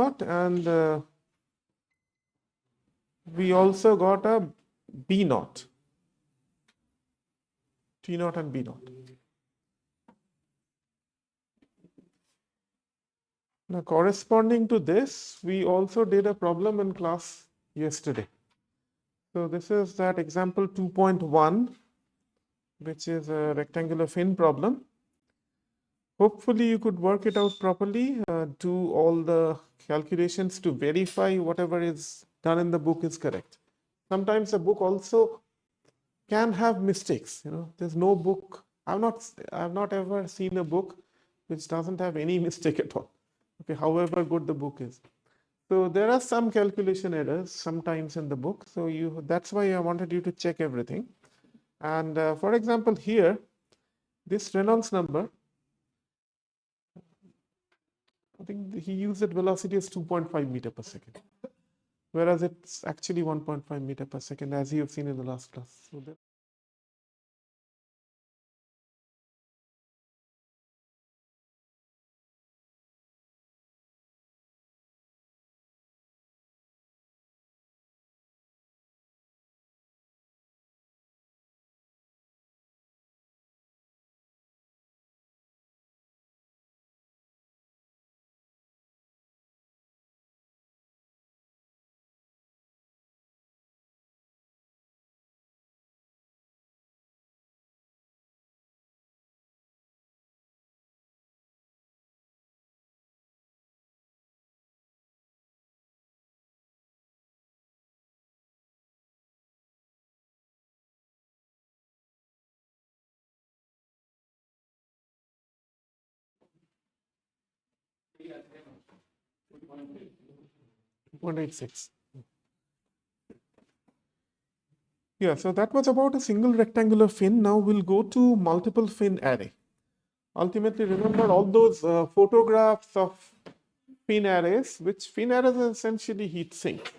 naught, and we also got a B naught, T naught and B naught. Now, corresponding to this, we also did a problem in class yesterday. So this is that example 2.1, which is a rectangular fin problem. Hopefully you could work it out properly, do all the calculations to verify whatever is done in the book is correct. Sometimes a book also can have mistakes. There's no book. I've not ever seen a book which doesn't have any mistake at all. Okay, however good the book is. So there are some calculation errors sometimes in the book. So that's why I wanted you to check everything. And for example, here, this Reynolds number, I think he used that velocity as 2.5 meter per second, whereas it's actually 1.5 meter per second, as you have seen in the last class. So 2.86. Yeah, so that was about a single rectangular fin. Now we'll go to multiple fin array. Ultimately, remember all those photographs of fin arrays, which fin arrays are essentially heat sink.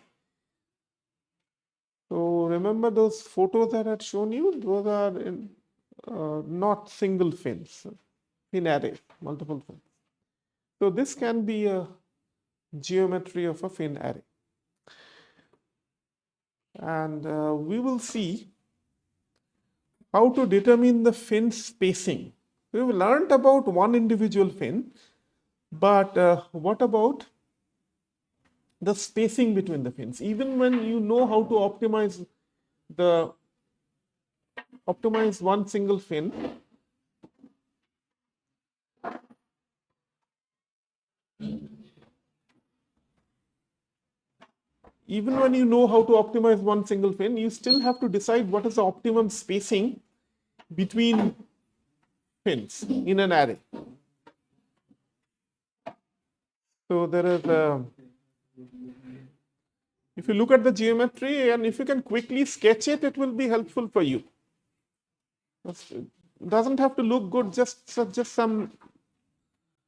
So remember those photos that I had shown you? Those are not single fins, fin array, multiple fins. So this can be a geometry of a fin array. And we will see how to determine the fin spacing. We've learned about one individual fin, but what about the spacing between the fins? Even when you know how to optimize one single fin, even when you know how to optimize one single fin, you still have to decide what is the optimum spacing between fins in an array. So there is if you look at the geometry and if you can quickly sketch it, it will be helpful for you. It doesn't have to look good, just some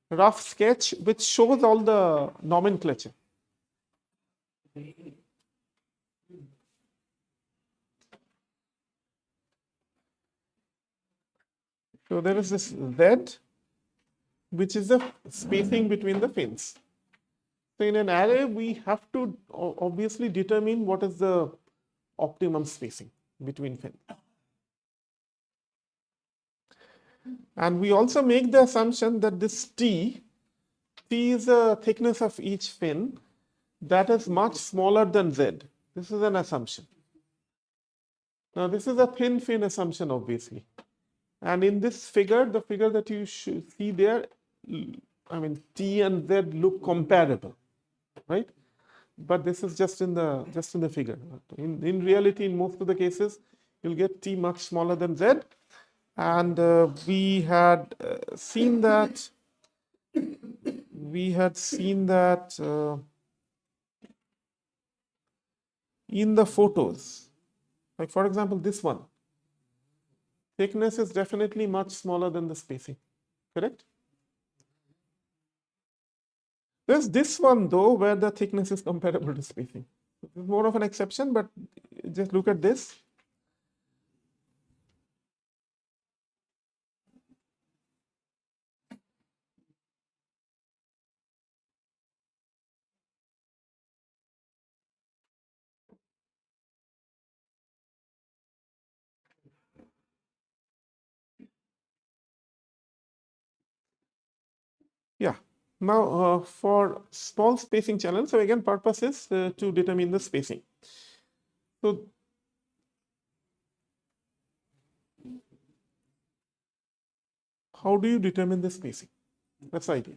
rough sketch which shows all the nomenclature. So there is this Z, which is the spacing between the fins. So in an array, we have to obviously determine what is the optimum spacing between fins. And we also make the assumption that this T is the thickness of each fin that is much smaller than Z. This is an assumption. Now this is a thin fin assumption, obviously. And in this figure, the figure that you should see there, I mean, T and Z look comparable, right? But this is just in the figure. In reality, in most of the cases, you'll get T much smaller than Z. And we had seen that in the photos. Like for example, this one. Thickness is definitely much smaller than the spacing, correct? There's this one though, where the thickness is comparable to spacing. This is more of an exception, but just look at this. Now, for small spacing channels, so again, purpose is to determine the spacing. So, how do you determine the spacing? That's the idea.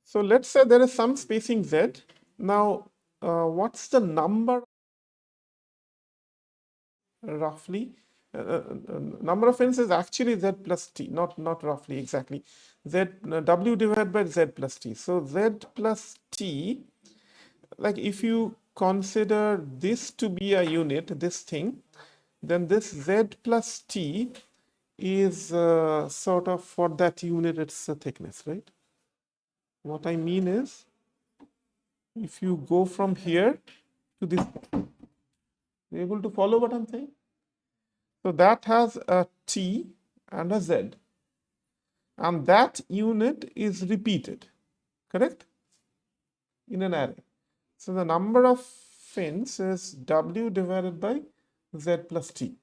So, let's say there is some spacing z. Now, what's the number roughly? Number of fins is actually z plus t, not roughly, exactly. W divided by z plus t. So, z plus t, like if you consider this to be a unit, this thing, then this z plus t is sort of for that unit its thickness, right? What I mean is, if you go from here to this, you're able to follow what I'm saying? So that has a t and a z, and that unit is repeated, correct? In an array. So the number of fins is w divided by z plus t.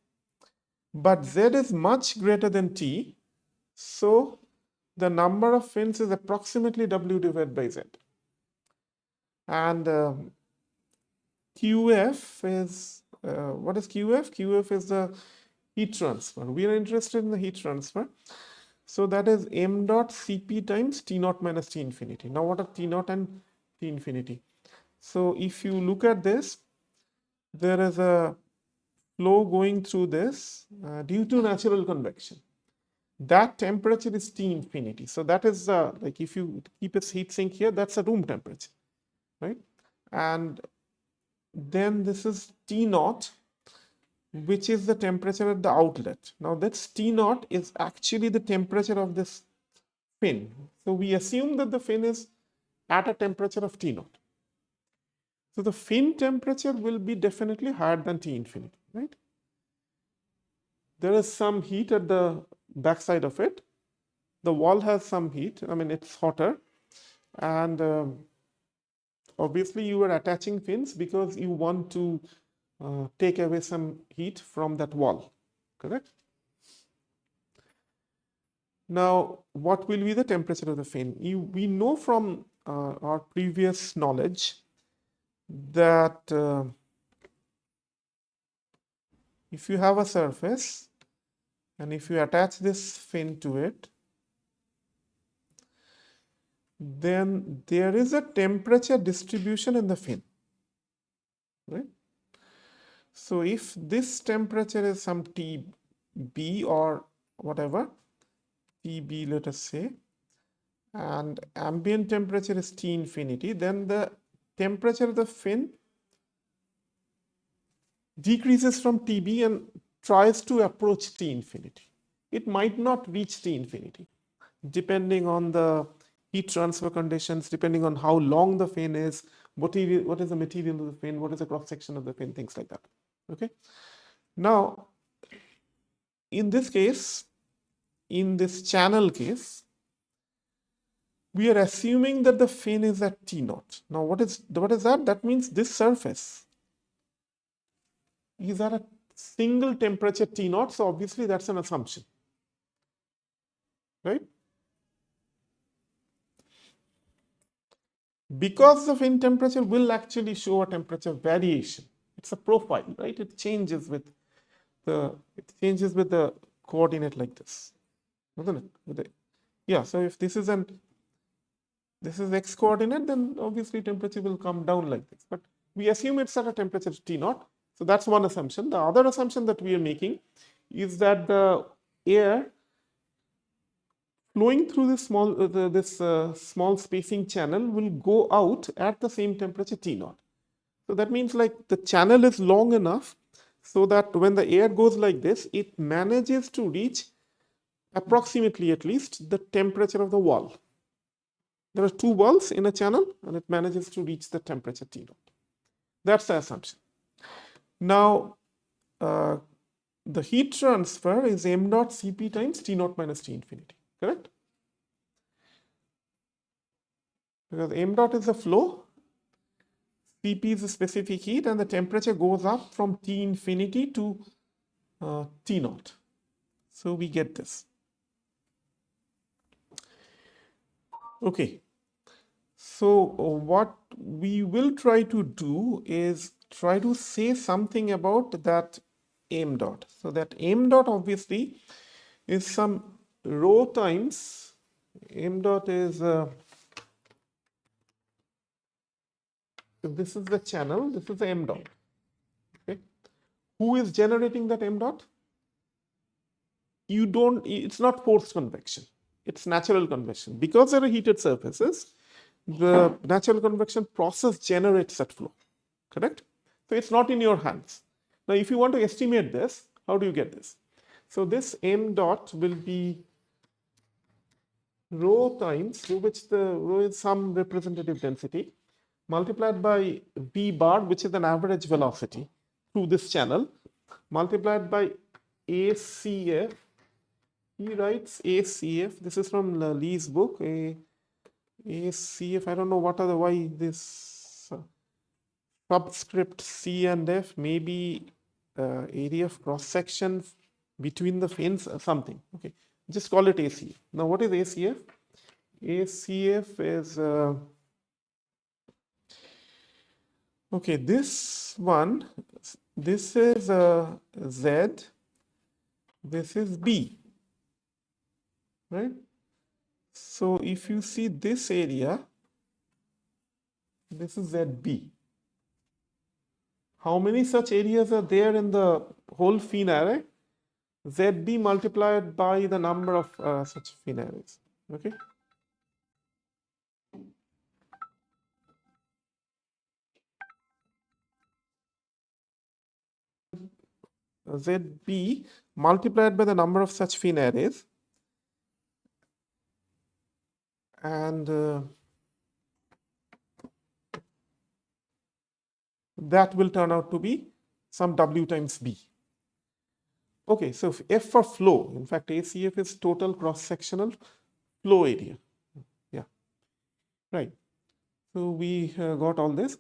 But z is much greater than t, so the number of fins is approximately w divided by z. And QF is, what is QF? QF is the heat transfer. We are interested in the heat transfer. So that is m dot Cp times T naught minus T infinity. Now what are T naught and T infinity? So if you look at this, there is a flow going through this due to natural convection. That temperature is T infinity. So that is like if you keep a heat sink here, that's a room temperature, right? And then this is T naught, which is the temperature at the outlet. Now this T naught is actually the temperature of this fin. So we assume that the fin is at a temperature of T naught. So the fin temperature will be definitely higher than T infinity, right? There is some heat at the backside of it. The wall has some heat. I mean, it's hotter. And obviously you are attaching fins because you want to take away some heat from that wall, correct? Now, what will be the temperature of the fin? We know from our previous knowledge that if you have a surface and if you attach this fin to it, then there is a temperature distribution in the fin, right? So if this temperature is some TB or whatever, TB let us say, and ambient temperature is T infinity, then the temperature of the fin decreases from TB and tries to approach T infinity. It might not reach T infinity, depending on the heat transfer conditions, depending on how long the fin is, what is the material of the fin, what is the cross section of the fin, things like that. Okay. Now, in this case, in this channel case, we are assuming that the fin is at T naught. Now, what is that? That means this surface is at a single temperature T naught. So obviously that's an assumption, right? Because the fin temperature will actually show a temperature variation. It's a profile, right? It changes with the coordinate like this, isn't it? Yeah. So if this is x coordinate, then obviously temperature will come down like this. But we assume it's at a temperature T naught. So that's one assumption. The other assumption that we are making is that the air flowing through this small spacing channel will go out at the same temperature T naught. So that means like the channel is long enough so that when the air goes like this, it manages to reach approximately at least the temperature of the wall. There are two walls in a channel and it manages to reach the temperature T naught. That's the assumption. Now, the heat transfer is m dot Cp times T naught minus T infinity, correct? Because m dot is the flow, Cp is the specific heat, and the temperature goes up from T infinity to T naught. So we get this. Okay. So what we will try to do is try to say something about that m dot. So that m dot obviously is some rho times m dot is this is the channel, this is the m dot. Okay. Who is generating that m dot? You don't, it's not forced convection, it's natural convection. Because there are heated surfaces, the natural convection process generates that flow, correct? So it's not in your hands. Now, if you want to estimate this, how do you get this? So this m dot will be rho times, to which the rho is some representative density, multiplied by v bar, which is an average velocity through this channel, multiplied by ACF. He writes ACF. This is from Lee's book. ACF. I don't know what are the why this subscript C and F. Maybe area of cross section between the fins or something. Okay, just call it ACF. Now, what is ACF? ACF is okay. This one. This is Z. This is B. Right? So if you see this area, this is ZB. How many such areas are there in the whole fin array? ZB multiplied by the number of such fin arrays. Okay. ZB multiplied by the number of such fin arrays, and that will turn out to be some W times B. Okay, so F for flow, in fact, ACF is total cross-sectional flow area. Yeah, right. So we got all this.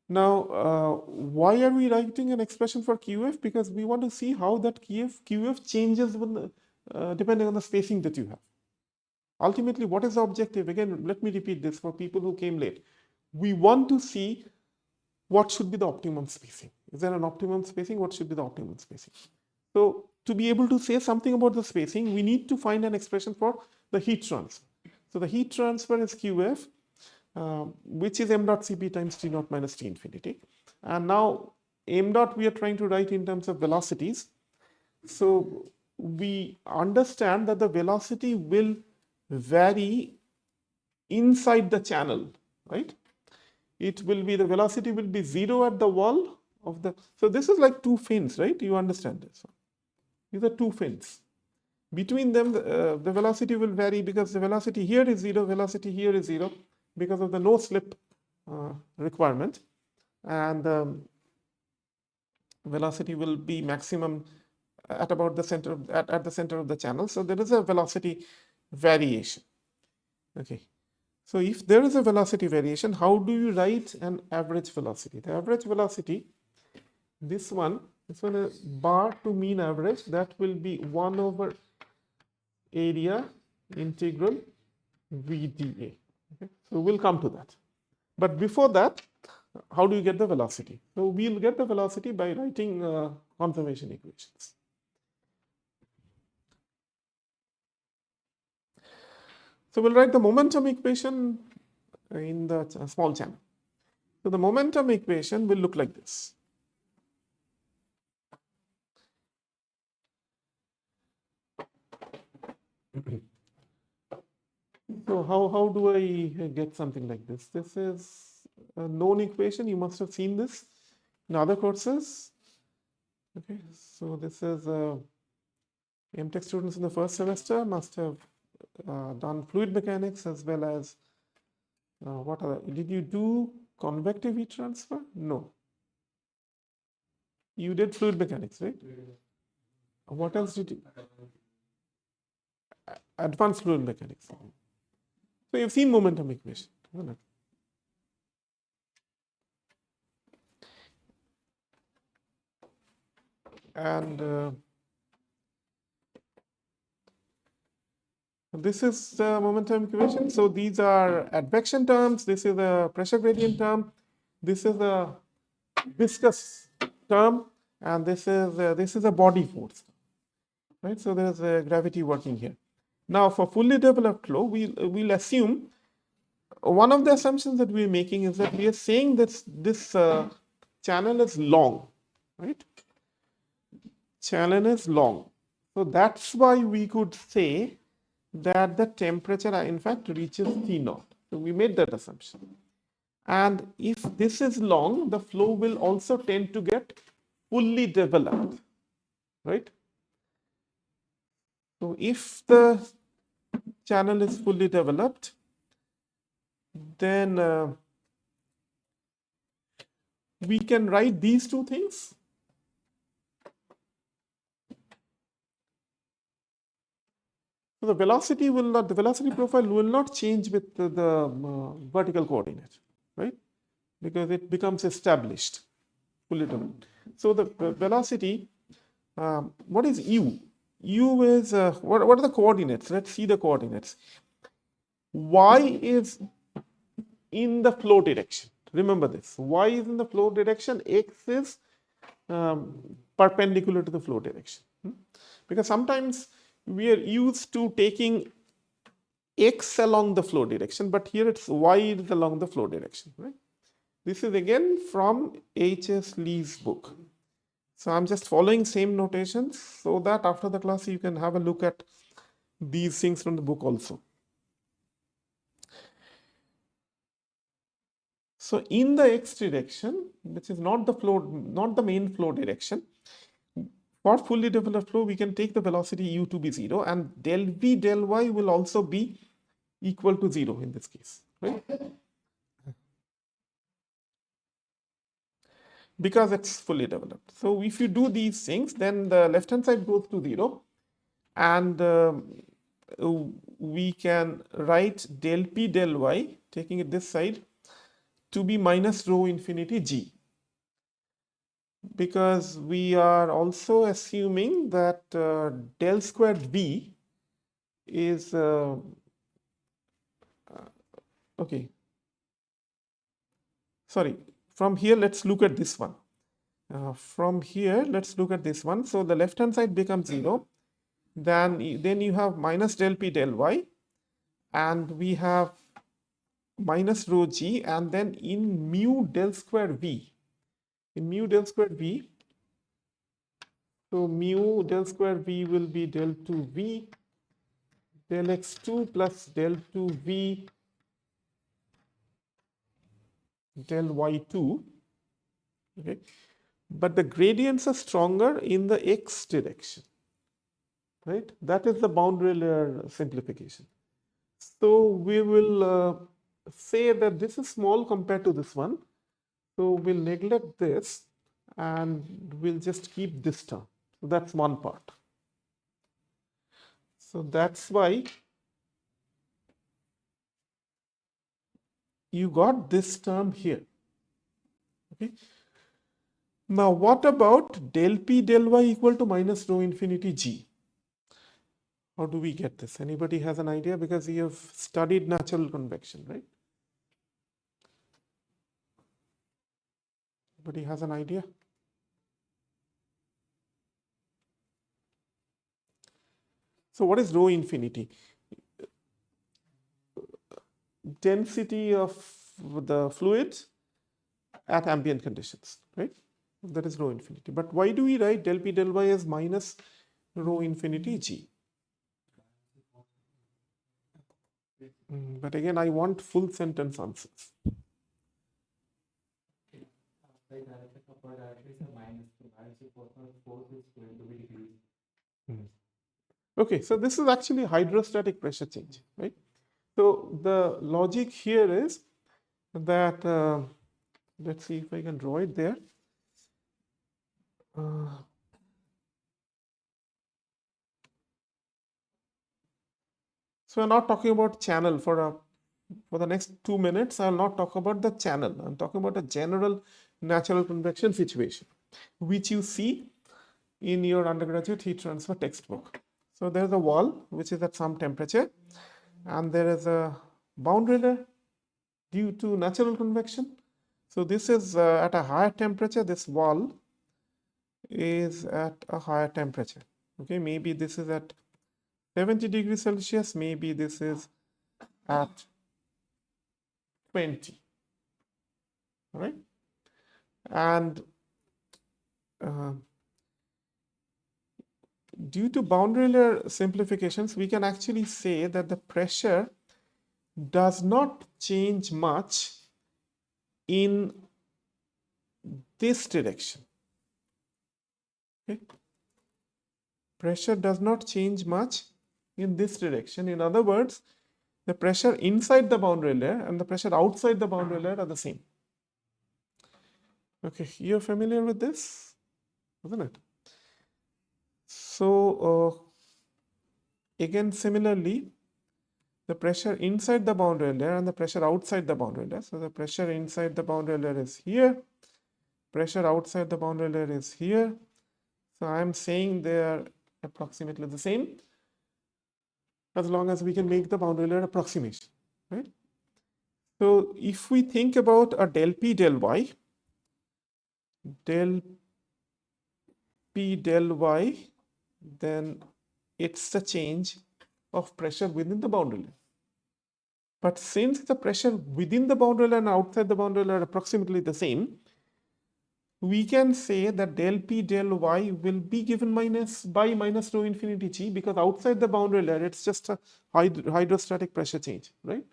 Now, why are we writing an expression for QF? Because we want to see how that QF changes when, depending on the spacing that you have. Ultimately, what is the objective? Again, let me repeat this for people who came late. We want to see what should be the optimum spacing. Is there an optimum spacing? What should be the optimum spacing? So to be able to say something about the spacing, we need to find an expression for the heat transfer. So the heat transfer is QF, which is m dot Cp times T naught minus T infinity. And now m dot we are trying to write in terms of velocities. So we understand that the velocity will vary inside the channel, right? It will be, the velocity will be 0 at the wall of the, so this is like two fins, right? You understand this. These are two fins. Between them, the velocity will vary because the velocity here is 0, velocity here is 0 because of the no slip requirement. And velocity will be maximum at about the center of, at the center of the channel. So there is a velocity variation. Okay. So if there is a velocity variation, how do you write an average velocity? The average velocity, this one is bar to mean average, that will be 1 over area integral VdA. Okay. So we'll come to that. But before that, how do you get the velocity? So we'll get the velocity by writing conservation equations. So we'll write the momentum equation in the small channel. So the momentum equation will look like this. So how do I get something like this? This is a known equation. You must have seen this in other courses. Okay, so this is MTech students in the first semester must have done fluid mechanics as well as what other? Did you do convective heat transfer? No. You did fluid mechanics, right? What else did you? Advanced fluid mechanics. So you've seen momentum equation. And This is the momentum equation. So these are advection terms. This is a pressure gradient term. This is a viscous term, and this is a body force, right? So there is a gravity working here. Now, for fully developed flow, we'll assume one of the assumptions that we're making is that we are saying that this channel is long, right? Channel is long. So that's why we could say that the temperature in fact reaches T0. So we made that assumption. And if this is long, the flow will also tend to get fully developed, right? So if the channel is fully developed, then we can write these two things. So the velocity profile will not change with the vertical coordinate, right? Because it becomes established, fully developed. So the velocity, what is u? U is, what are the coordinates? Let's see the coordinates. Y is in the flow direction. Remember this. Y is in the flow direction. X is perpendicular to the flow direction. Because sometimes we are used to taking X along the flow direction, but here it's Y is along the flow direction, right? This is again from H.S. Lee's book. So I'm just following same notations so that after the class you can have a look at these things from the book also. So in the X direction, which is not the main flow direction, for fully developed flow, we can take the velocity u to be 0, and del v del y will also be equal to 0 in this case, right? Because it's fully developed. So if you do these things, then the left hand side goes to 0, and we can write del p del y, taking it this side, to be minus rho infinity g. Because we are also assuming that del squared v is okay. Sorry, from here let's look at this one. From here let's look at this one. So the left hand side becomes 0. Then you have minus del p del y, and we have minus rho g, and then in mu del square v. In mu del square v, so mu del square v will be del 2v del x2 plus del 2v del y2, okay? But the gradients are stronger in the x direction, right? That is the boundary layer simplification. So we will say that this is small compared to this one. So we'll neglect this and we'll just keep this term. So that's one part. So that's why you got this term here, okay? Now what about del p del y equal to minus rho infinity g? How do we get this? Anybody has an idea? Because you have studied natural convection, right? Anybody has an idea? So what is rho infinity? Density of the fluid at ambient conditions, right? That is rho infinity. But why do we write del p del y as minus rho infinity g? But again, I want full sentence answers. Okay, so this is actually hydrostatic pressure change, right? So the logic here is that, let's see if I can draw it there. So we're not talking about channel for the next 2 minutes. I'll not talk about the channel. I'm talking about a general natural convection situation, which you see in your undergraduate heat transfer textbook. So So there is a wall which is at some temperature, and there is a boundary layer due to natural convection. So this is at a higher temperature. This wall is at a higher temperature. Okay, maybe this is at 70 degrees Celsius, maybe this is at 20, right? And due to boundary layer simplifications, we can actually say that the pressure does not change much in this direction. Okay? Pressure does not change much in this direction. In other words, the pressure inside the boundary layer and the pressure outside the boundary layer are the same. Okay, you're familiar with this, isn't it? So again, similarly, the pressure inside the boundary layer and the pressure outside the boundary layer. So the pressure inside the boundary layer is here, pressure outside the boundary layer is here. So I am saying they are approximately the same, as long as we can make the boundary layer approximation, right? So if we think about a del P del Y, del P del Y, then it's the change of pressure within the boundary layer. But since the pressure within the boundary layer and outside the boundary layer are approximately the same, we can say that del P del Y will be given by minus rho infinity G, because outside the boundary layer it's just a hydrostatic pressure change, right?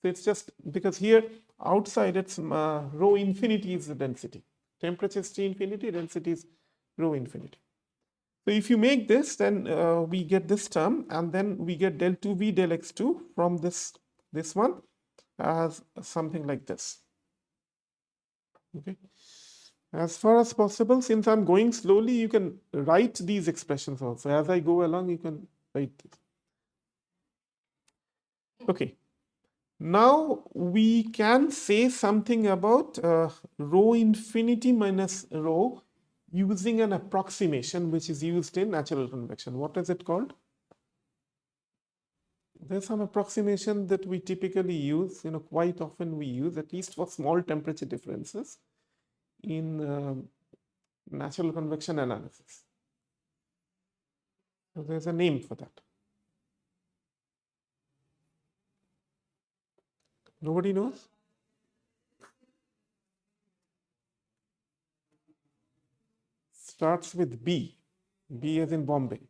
So it's just because here outside it's rho infinity is the density. Temperature is T infinity, density is rho infinity. So if you make this, then we get this term, and then we get del 2V del x2 from this one as something like this. Okay. As far as possible, since I'm going slowly, you can write these expressions also. As I go along, you can write this. Okay. Now we can say something about rho infinity minus rho using an approximation which is used in natural convection. What is it called? There's some approximation that we typically use, quite often we use, at least for small temperature differences in natural convection analysis. So there's a name for that. Nobody knows? Starts with B. B as in Bombay.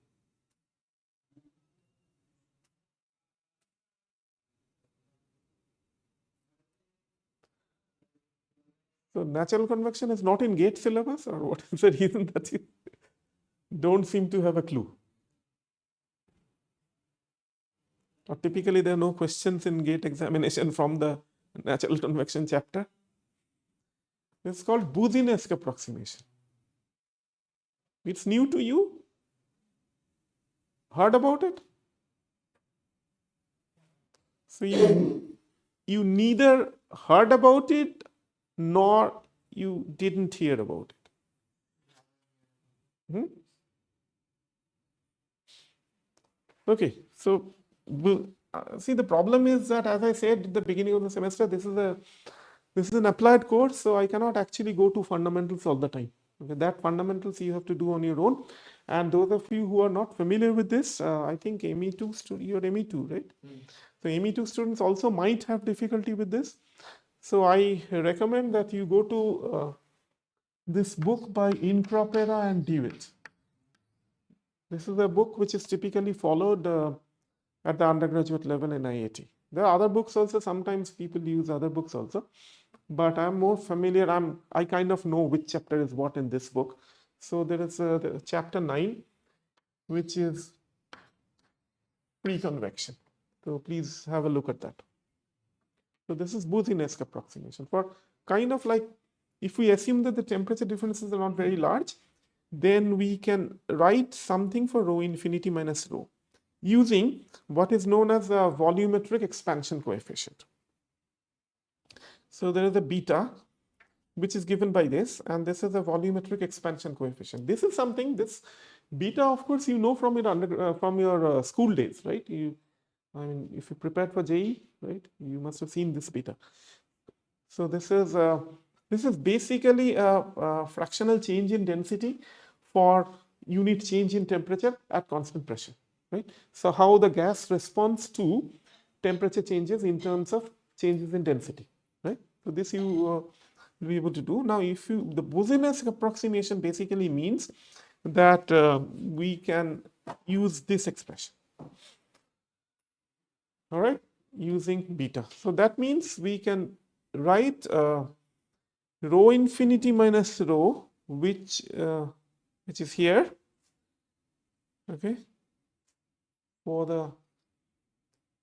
So natural convection is not in GATE syllabus, or what is the reason that you don't seem to have a clue? Or typically there are no questions in GATE examination from the natural convection chapter. It's called Boussinesq approximation. It's new to you? Heard about it? So you neither heard about it nor you didn't hear about it. Okay, so see, the problem is that, as I said at the beginning of the semester, this is an applied course, so I cannot actually go to fundamentals all the time. Okay, that fundamentals you have to do on your own. And those of you who are not familiar with this, I think ME2 you're ME2, right? So ME2 students also might have difficulty with this. So I recommend that you go to this book by Incropera and Dewitt. This is a book which is typically followed at the undergraduate level in IIT. There are other books also. Sometimes people use other books also, but I'm more familiar. I kind of know which chapter is what in this book. So there is chapter 9, which is free convection. So please have a look at that. So this is Boussinesq approximation for kind of like, if we assume that the temperature differences are not very large, then we can write something for rho infinity minus rho using what is known as a volumetric expansion coefficient. So there is a beta, which is given by this, and this is a volumetric expansion coefficient. This is something, this Beta, of course, you know from your school days, right? I mean, if you prepared for JEE, right, you must have seen this beta. So this is basically a fractional change in density for unit change in temperature at constant pressure, right? So how the gas responds to temperature changes in terms of changes in density, right? So this you will be able to do. Now, if you the Bose-Einstein approximation basically means that we can use this expression, all right, using beta. So that means we can write rho infinity minus rho, which is here, okay, for the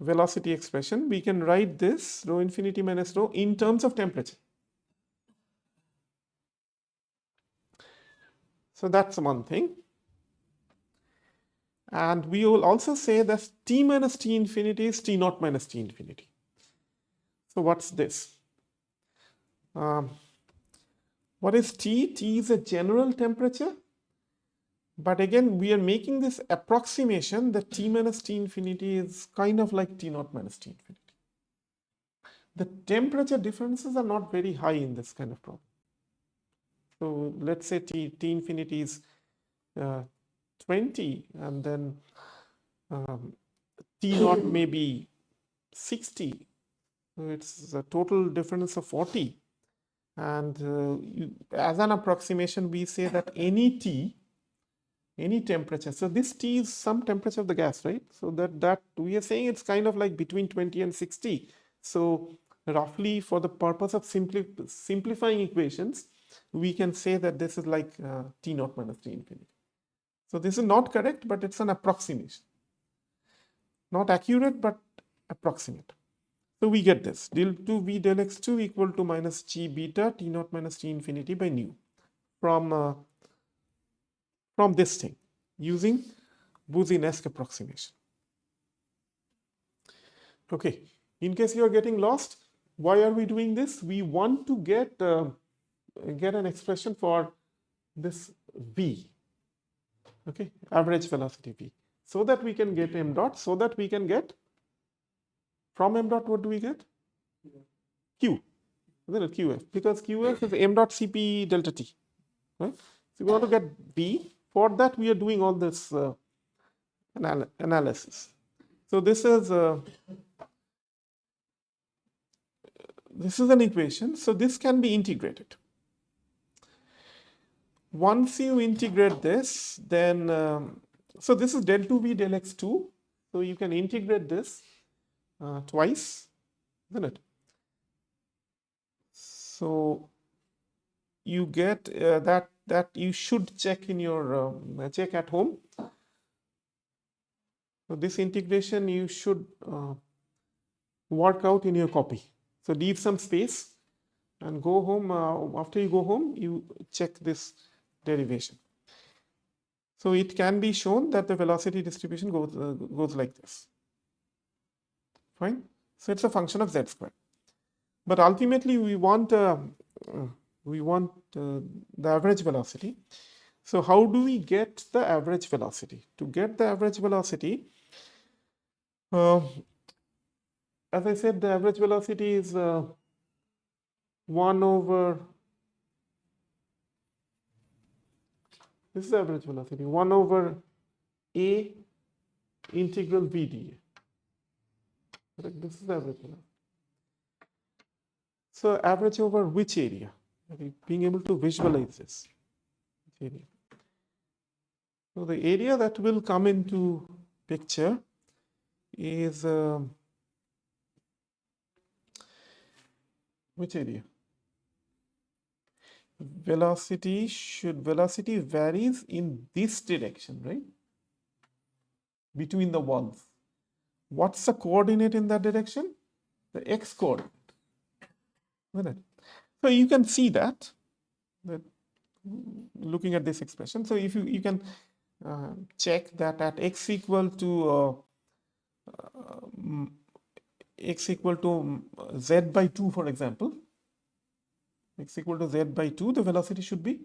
velocity expression. We can write this rho infinity minus rho in terms of temperature. So that's one thing. And we will also say that T minus T infinity is T naught minus T infinity. So what's this? What is T? T is a general temperature. But again, we are making this approximation that T minus T infinity is kind of like T naught minus T infinity. The temperature differences are not very high in this kind of problem. So let's say T infinity is 20, and then T naught may be 60. So it's a total difference of 40. And as an approximation, we say that any temperature. So this T is some temperature of the gas, right? So that we are saying it's kind of like between 20 and 60. So roughly, for the purpose of simplifying equations, we can say that this is like T naught minus T infinity. So this is not correct, but it's an approximation. Not accurate, but approximate. So we get this del 2V del x2 equal to minus G beta T naught minus T infinity by nu from this thing using Bose-Einstein approximation. Okay, in case you are getting lost, why are we doing this? We want to get an expression for this V, okay, average velocity V, so that we can get m dot, so that we can get from m dot, what do we get? Q, isn't it? QF, because QF is m dot Cp delta T, right? So we want to get V. For that, we are doing all this analysis. So this is an equation. So this can be integrated. Once you integrate this, then so this is del 2V del x2. So you can integrate this twice, isn't it? So you get that you should check in your check at home. So this integration you should work out in your copy. So leave some space and go home. After you go home, you check this derivation. So it can be shown that the velocity distribution goes like this. Fine. So it's a function of z squared. But ultimately, we want the average velocity. So how do we get the average velocity? To get the average velocity, as I said, the average velocity is 1 over, this is average velocity, 1 over A integral V dA. Correct? This is average velocity. So average over which area? Being able to visualize this area. So the area that will come into picture is which area? Velocity varies in this direction, right? Between the walls. What's the coordinate in that direction? The x coordinate. So you can see that looking at this expression. So if you can check that at x equal to z by 2, for example, x equal to z by 2, the velocity should be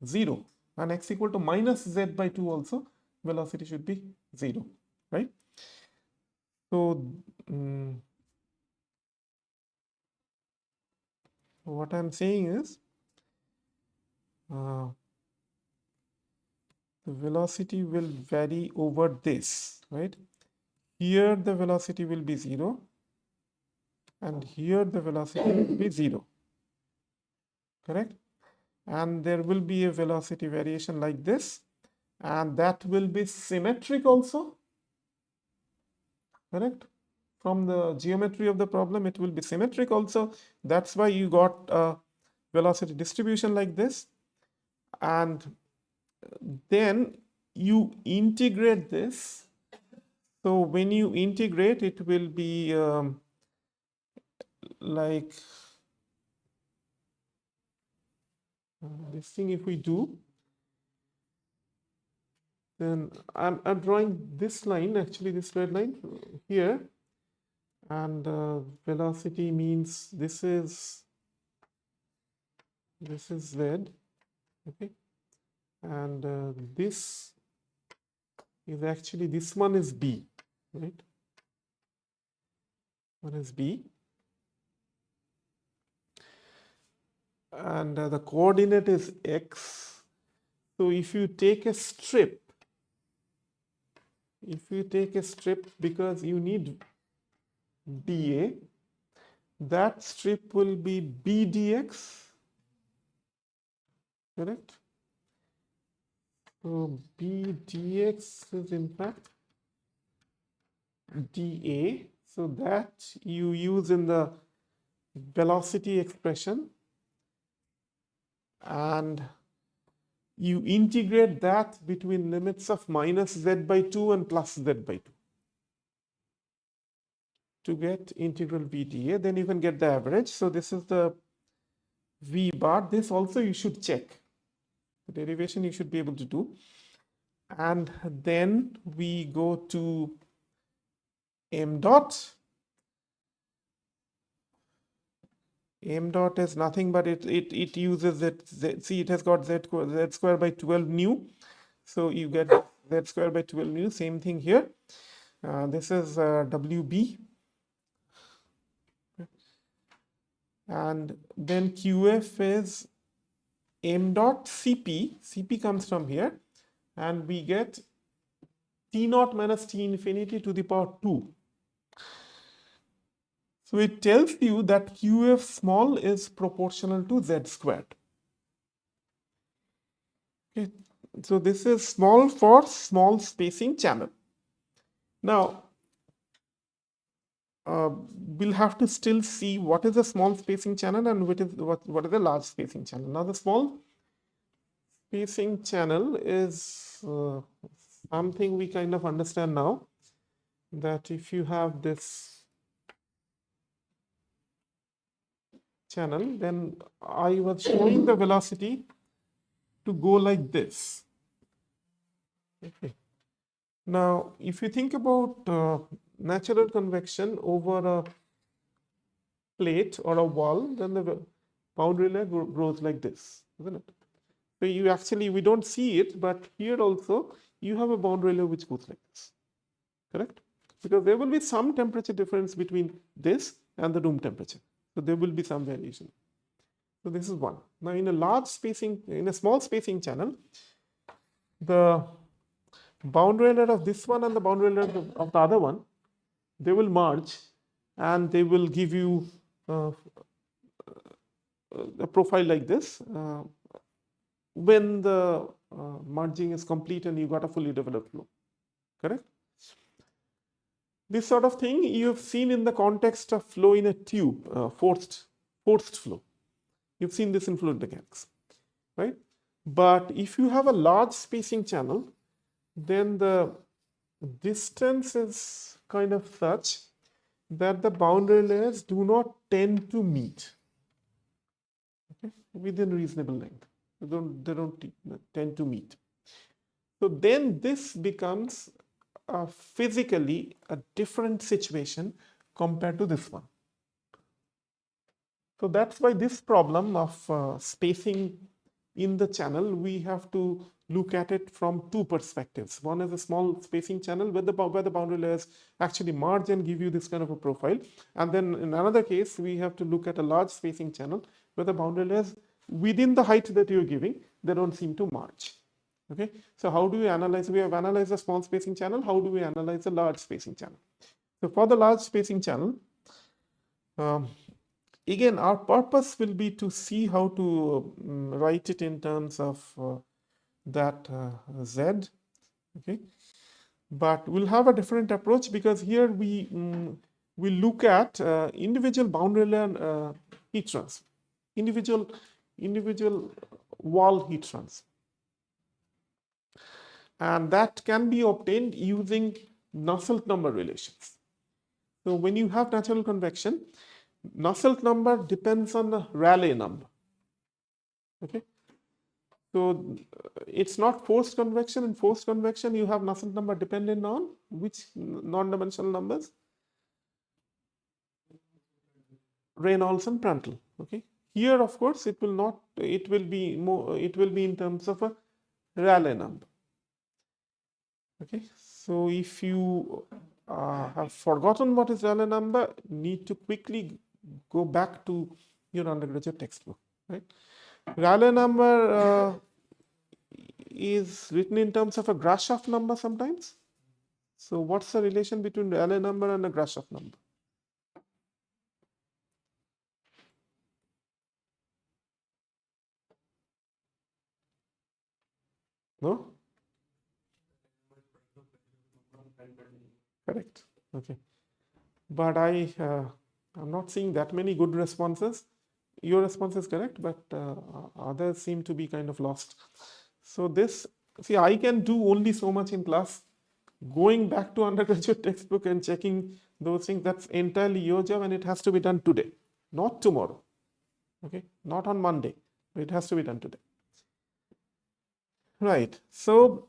0. and x equal to minus z by 2 also, velocity should be 0, right? So what I'm saying is the velocity will vary over this, right? Here the velocity will be 0 and here the velocity will be 0, correct? And there will be a velocity variation like this, and that will be symmetric also, correct? From the geometry of the problem, it will be symmetric also. That's why you got a velocity distribution like this. And then you integrate this. So when you integrate, it will be like this thing. If we do, then I'm drawing this line, actually this red line here, and velocity means this is z, okay, and this is actually, this one is b, right? One is b, and the coordinate is x. So if you take a strip, because you need dA, that strip will be b dx, correct? So b dx is in fact dA. So that you use in the velocity expression, and you integrate that between limits of minus z by 2 and plus z by 2 to get integral v dA. Then you can get the average. So this is the v bar. This also you should check. The derivation you should be able to do. And then we go to m dot. M dot is nothing but it uses z. See, it has got z square by 12 nu. So you get z square by 12 nu. Same thing here. This is WB. And then QF is m dot Cp. Cp comes from here. And we get T naught minus T infinity to the power 2. So it tells you that QF small is proportional to Z squared. Okay. So this is small for small spacing channel. Now, we'll have to still see what is a small spacing channel and what is a large spacing channel. Now, the small spacing channel is something we kind of understand now, that if you have this channel, then I was showing the velocity to go like this. Okay. Now, if you think about natural convection over a plate or a wall, then the boundary layer grows like this, isn't it? So you actually, we don't see it, but here also you have a boundary layer which goes like this, correct? Because there will be some temperature difference between this and the room temperature. So there will be some variation. So this is one. Now in a small spacing channel, the boundary layer of this one and the boundary layer of the other one, they will merge and they will give you a profile like this when the merging is complete and you got a fully developed flow, correct? This sort of thing you have seen in the context of flow in a tube, forced flow. You've seen this in fluid mechanics, right? But if you have a large spacing channel, then the distance is kind of such that the boundary layers do not tend to meet, okay, within reasonable length. They don't tend to meet. So then this becomes physically a different situation compared to this one. So that's why this problem of spacing in the channel, we have to look at it from two perspectives. One is a small spacing channel where the boundary layers actually merge and give you this kind of a profile. And then in another case, we have to look at a large spacing channel where the boundary layers within the height that you're giving, they don't seem to merge. Okay, so how do we analyze? We have analyzed a small spacing channel. How do we analyze a large spacing channel? So for the large spacing channel, again, our purpose will be to see how to write it in terms of that Z. Okay, but we'll have a different approach because here we look at individual boundary layer heat transfer, individual wall heat transfer, and that can be obtained using Nusselt number relations. So when you have natural convection, Nusselt number depends on the Rayleigh number. Okay, so it's not forced convection. In forced convection, you have Nusselt number dependent on which non-dimensional numbers? Reynolds and Prandtl. Okay, here of course it will not. It will be more. It will be in terms of a Rayleigh number. Okay, so if you have forgotten what is Rayleigh number, need to quickly go back to your undergraduate textbook. Right, Rayleigh number is written in terms of a Grashof number sometimes. So what's the relation between Rayleigh number and a Grashof number? No? Correct. Okay. But I'm not seeing that many good responses. Your response is correct, but others seem to be kind of lost. So this, see, I can do only so much in class. Going back to undergraduate textbook and checking those things, that's entirely your job, and it has to be done today, not tomorrow. Okay, not on Monday. It has to be done today. Right. So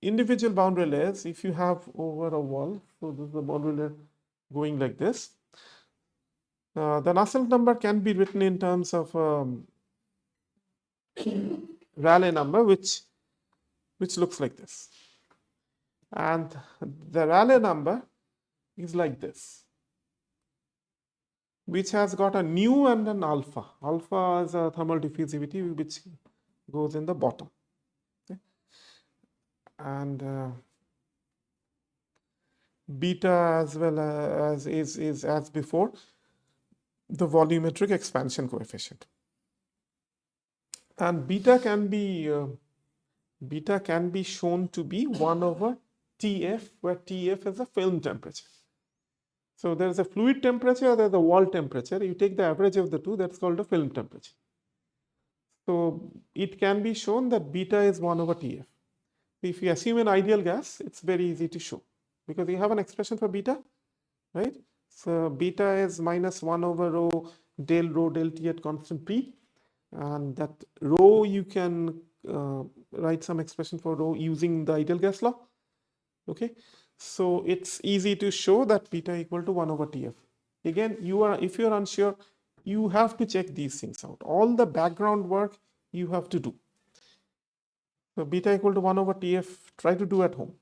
individual boundary layers, if you have over a wall, so this is the boundary layer going like this. The Nusselt number can be written in terms of Rayleigh number, which looks like this. And the Rayleigh number is like this, which has got a nu and an alpha. Alpha is a thermal diffusivity which goes in the bottom. Okay. And beta as well as is as before the volumetric expansion coefficient. And beta can be shown to be 1 over Tf, where Tf is a film temperature. So there is a fluid temperature, there is a wall temperature. You take the average of the two, that's called a film temperature. So it can be shown that beta is 1 over Tf. If you assume an ideal gas, it's very easy to show because you have an expression for beta, right? So beta is minus 1 over rho del T at constant P, and that rho you can write some expression for rho using the ideal gas law. Okay, so it's easy to show that beta equal to 1 over Tf. Again, if you're unsure, you have to check these things out. All the background work you have to do. So beta equal to 1 over Tf, try to do at home.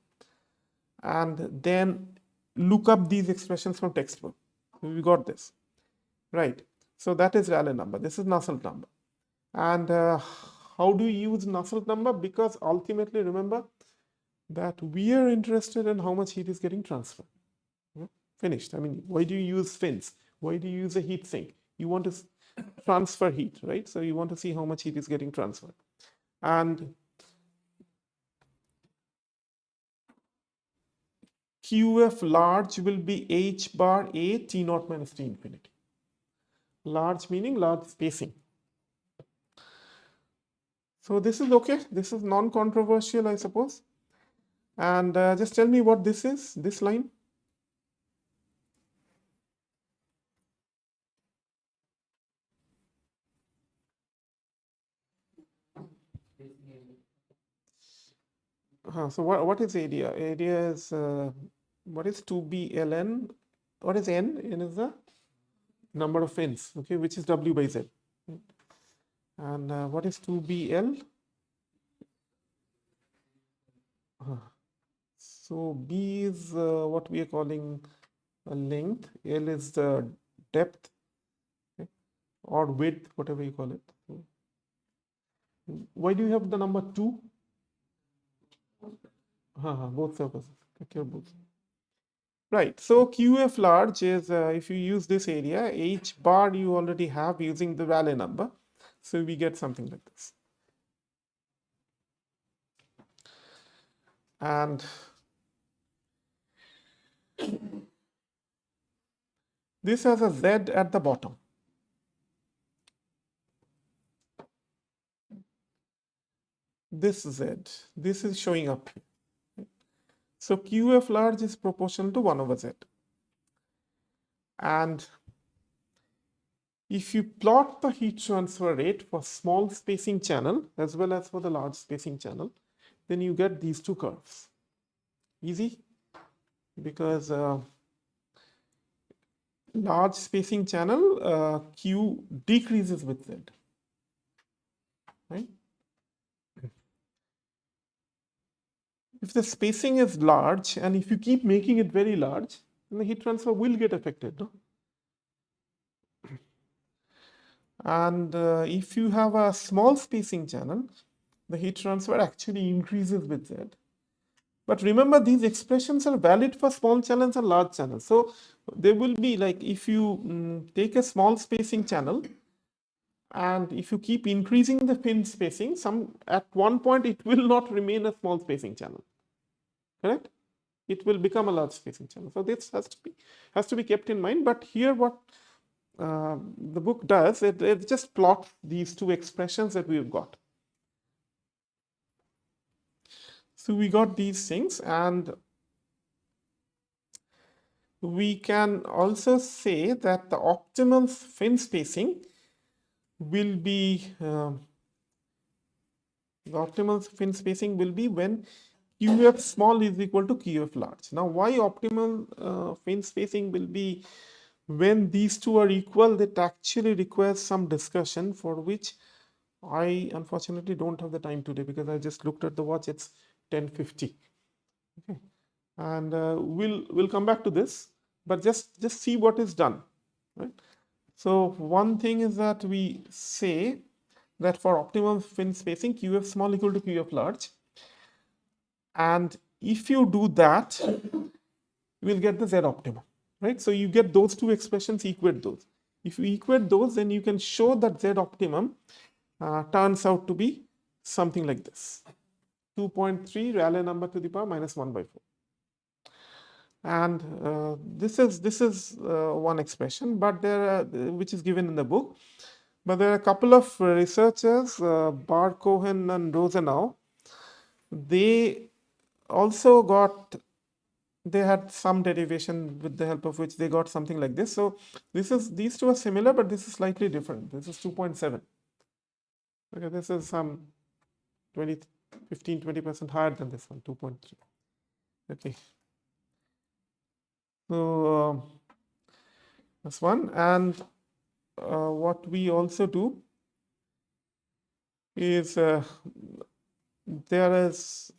And then look up these expressions from textbook. We got this, right? So that is Rayleigh number. This is Nusselt number. And how do you use Nusselt number? Because ultimately, remember that we are interested in how much heat is getting transferred. Finished. I mean, why do you use fins? Why do you use a heat sink? You want to transfer heat, right? So you want to see how much heat is getting transferred. And QF large will be H bar A T naught minus T infinity. Large meaning large spacing. So this is okay. This is non-controversial, I suppose. And just tell me what this is, this line. So what is area? Area is, what is 2B ln? What is n? N is the number of fins, okay, which is W by Z. And what is 2BL? So B is what we are calling a length, L is the depth, okay, or width, whatever you call it. Why do you have the number 2? Both surfaces. Take care of both. Right. So QF large is if you use this area, H bar you already have using the Rayleigh number. So we get something like this. And this has a Z at the bottom. This Z, this is showing up here. So QF large is proportional to 1 over Z. And if you plot the heat transfer rate for small spacing channel as well as for the large spacing channel, then you get these two curves. Easy, because large spacing channel Q decreases with Z, right? If the spacing is large and if you keep making it very large, then the heat transfer will get affected, no? And if you have a small spacing channel, the heat transfer actually increases with Z. But remember, these expressions are valid for small channels and large channels. So there will be, like, if you take a small spacing channel and if you keep increasing the fin spacing, at one point it will not remain a small spacing channel, correct? It will become a large spacing channel. So this has to be kept in mind. But here what the book does, it just plots these two expressions that we've got. So we got these things, and we can also say that the optimal fin spacing will be when QF small is equal to QF large. Now, why optimal fin spacing will be when these two are equal? That actually requires some discussion, for which I unfortunately don't have the time today, because I just looked at the watch. It's 10:50. Okay, and we'll come back to this, but just see what is done, right? So one thing is that we say that for optimal fin spacing, QF small equal to QF large, and if you do that, you will get the Z optimum, right? So you get those two expressions, equate those. If you equate those, then you can show that Z optimum turns out to be something like this: 2.3 Rayleigh number to the power minus 1 by 4. And this is one expression, but which is given in the book. But there are a couple of researchers, Bar Cohen and Rosenau. They also they had some derivation with the help of which they got something like this. So these two are similar, but this is slightly different. This is 2.7. Okay, this is some 15-20% higher than this one, 2.3. Okay. So that's one. And what we also do is there is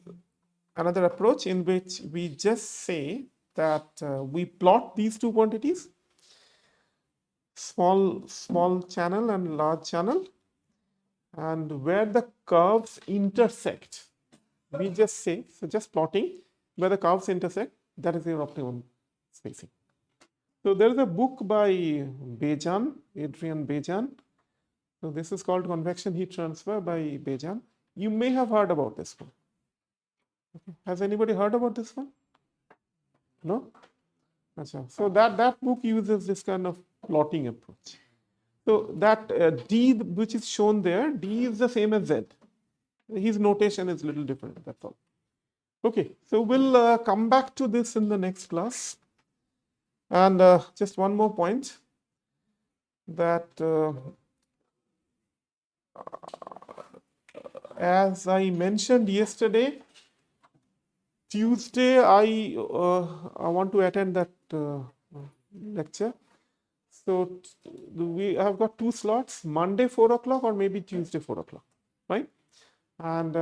another approach in which we just say that we plot these two quantities, small channel and large channel, and where the curves intersect, we just say, so just plotting where the curves intersect, that is your optimum spacing. So there is a book by Bejan, Adrian Bejan. So this is called Convection Heat Transfer by Bejan. You may have heard about this one. Okay. Has anybody heard about this one? No? Achha. So that book uses this kind of plotting approach. So that D which is shown there, D is the same as Z. His notation is a little different, that's all. Okay, so we'll come back to this in the next class. And just one more point, that as I mentioned yesterday, Tuesday I want to attend that lecture. So we have got two slots, Monday 4 o'clock or maybe Tuesday 4 o'clock, right? And